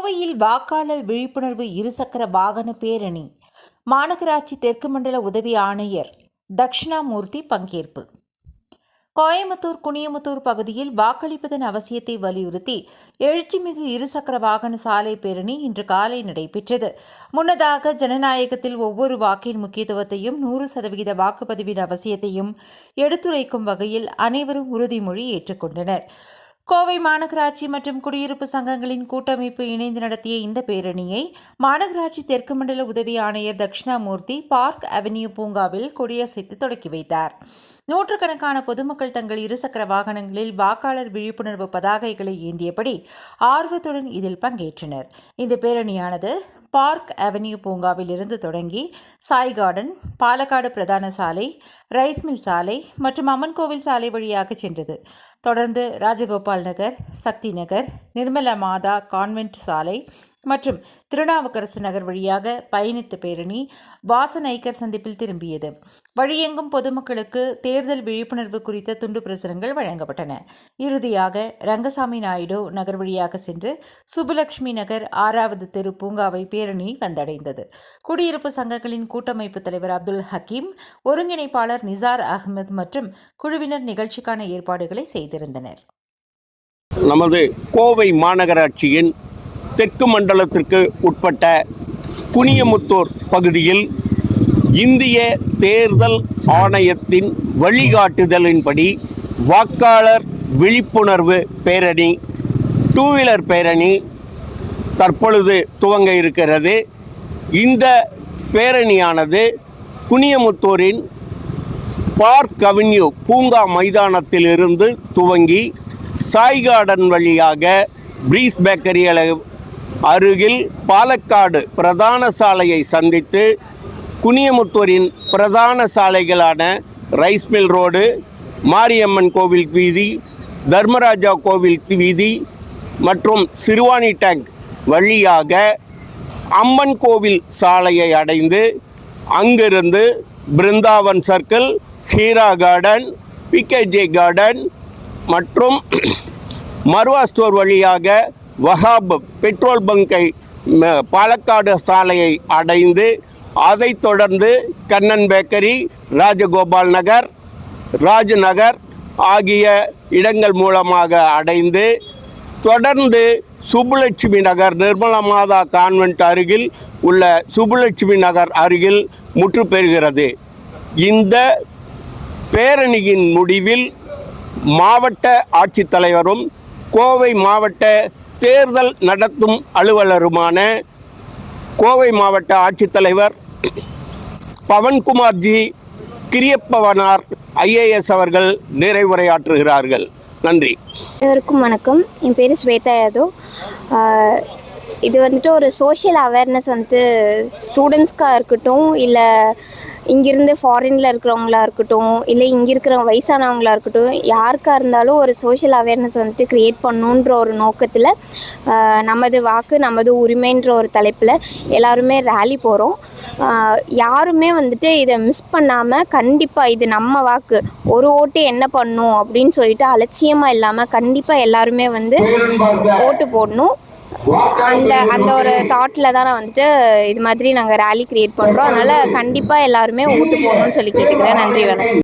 கோவையில் வாக்காளர் விழிப்புணர்வு இருசக்கர வாகன பேரணி. மாநகராட்சி தெற்கு மண்டல உதவி ஆணையர் தட்சிணாமூர்த்தி பங்கேற்பு. கோயம்புத்தூர் குனியமுத்தூர் பகுதியில் வாக்களிப்பதன் அவசியத்தை வலியுறுத்தி எழுச்சிமிகு இருசக்கர வாகன சாலை பேரணி இன்று காலை நடைபெற்றது. முன்னதாக ஜனநாயகத்தில் ஒவ்வொரு வாக்கின் முக்கியத்துவத்தையும் 100% வாக்குப்பதிவின் அவசியத்தையும் எடுத்துரைக்கும் வகையில் அனைவரும் உறுதிமொழி ஏற்றுக்கொண்டனர். கோவை மாநகராட்சி மற்றும் குடியிருப்பு சங்கங்களின் கூட்டமைப்பு இணைந்து நடத்திய இந்த பேரணியை மாநகராட்சி தெற்கு மண்டல உதவி ஆணையர் தட்சிணாமூர்த்தி பார்க் அவென்யூ பூங்காவில் கொடியசைத்து தொடக்கி வைத்தார். நூற்றுக்கணக்கான பொதுமக்கள் தங்கள் இருசக்கர வாகனங்களில் வாக்காளர் விழிப்புணர்வு பதாகைகளை ஏந்தியபடி ஆர்வத்துடன் இதில் பங்கேற்றனர். இந்த பேரணியானது பார்க் அவென்யூ பூங்காவில் இருந்து தொடங்கி சாய் கார்டன், பாலக்காடு பிரதான சாலை, ரைஸ் மில் சாலை மற்றும் அம்மன் கோவில் சாலை வழியாக சென்றது. தொடர்ந்து ராஜகோபால் நகர், சக்தி நகர், நிர்மலா மாதா கான்வென்ட் சாலை மற்றும் திருநாவுக்கரசு நகர் வழியாக பயணித்த பேரணி வாசனைக்கர் சந்திப்பில் திரும்பியது. வழியெங்கும் பொதுமக்களுக்கு தேர்தல் விழிப்புணர்வு குறித்த துண்டு பிரசுரங்கள் வழங்கப்பட்டன. இறுதியாக ரங்கசாமி நாயுடு நகர் வழியாக சென்று சுப்புலட்சுமி நகர் 6வது தெரு பூங்காவை பேரணி வந்தடைந்தது. குடியிருப்பு சங்கங்களின் கூட்டமைப்பு தலைவர் அப்துல் ஹக்கீம், ஒருங்கிணைப்பாளர் நிசார் அகமது மற்றும் குழுவினர் நிகழ்ச்சிக்கான ஏற்பாடுகளை செய்திருந்தனர். நமது கோவை மாநகராட்சியின் தெற்கு மண்டலத்திற்கு உட்பட்ட குனியமுத்தூர் பகுதியில் இந்திய தேர்தல் ஆணையத்தின் வழிகாட்டுதலின்படி வாக்காளர் விழிப்புணர்வு பேரணி, 2 வீலர் பேரணி தற்பொழுது துவங்க இருக்கிறது. இந்த பேரணியானது குனியமுத்தூரின் பார்க் அவென்யூ பூங்கா மைதானத்திலிருந்து துவங்கி சாய் கார்டன் வழியாக பிரீஸ் பேக்கரி அருகில் பாலக்காடு பிரதான சாலையை சந்தித்து குனியமுத்தூரின் பிரதான சாலைகளான ரைஸ் மில் ரோடு, மாரியம்மன் கோவில் வீதி, தர்மராஜா கோவில் வீதி மற்றும் சிறுவாணி டேங்க் வழியாக அம்மன் கோவில் சாலையை அடைந்து அங்கிருந்து Brindavan circle, Heera garden, PKJ garden மற்றும் மருவா ஸ்டோர் வழியாக வஹாப் பெட்ரோல் பங்கை பாலக்காடு சாலையை அடைந்து அதைத் தொடர்ந்து கண்ணன் பேக்கரி, ராஜகோபால் நகர், ராஜ்நகர் ஆகிய இடங்கள் மூலமாக அடைந்து தொடர்ந்து சுப்புலட்சுமி நகர், நிர்மலா மாதா கான்வென்ட் அருகில் உள்ள சுப்புலட்சுமி நகர் அருகில் முற்று பெறுகிறது. இந்த பேரணியின் முடிவில் மாவட்ட ஆட்சித்தலைவரும் கோவை மாவட்ட தேர்தல் நடத்தும் அலுவலருமான கோவை மாவட்ட ஆட்சித்தலைவர் பவன்குமார்ஜி கிரியப்பவனார் IAS அவர்கள் நிறைவுரையாற்றுகிறார்கள். நன்றி. அனைவருக்கும் வணக்கம். என் பேர் ஸ்வேதா யாதவ். இது வந்துட்டு ஒரு சோஷியல் அவேர்னஸ் வந்துட்டு ஸ்டூடெண்ட்ஸ்க்காக இருக்கட்டும், இல்லை இங்கிருந்து ஃபாரினில் இருக்கிறவங்களா இருக்கட்டும், இல்லை இங்கே இருக்கிற வயசானவங்களாக இருக்கட்டும், யாருக்காக இருந்தாலும் ஒரு சோஷியல் அவேர்னஸ் வந்துட்டு க்ரியேட் பண்ணணுன்ற ஒரு நோக்கத்தில் நமது வாக்கு நமது உரிமைன்ற ஒரு தலைப்பில் எல்லாருமே ரேலி போகிறோம். யாருமே வந்துட்டு இதை மிஸ் பண்ணாமல் கண்டிப்பாக இது நம்ம வாக்கு, ஒரு ஓட்டு என்ன பண்ணும் அப்படின்னு சொல்லிட்டு அலட்சியமாக இல்லாமல் கண்டிப்பாக எல்லாருமே வந்து ஓட்டு போடணும். அந்த ஒரு தாட்டில் தான் நான் வந்துட்டு இது மாதிரி நாங்கள் ரேலி கிரியேட் பண்ணுறோம். அதனால் கண்டிப்பாக எல்லாருமே ஓட்டு போடணும்னு சொல்லி கேட்டுக்கிறேன். நன்றி, வணக்கம்.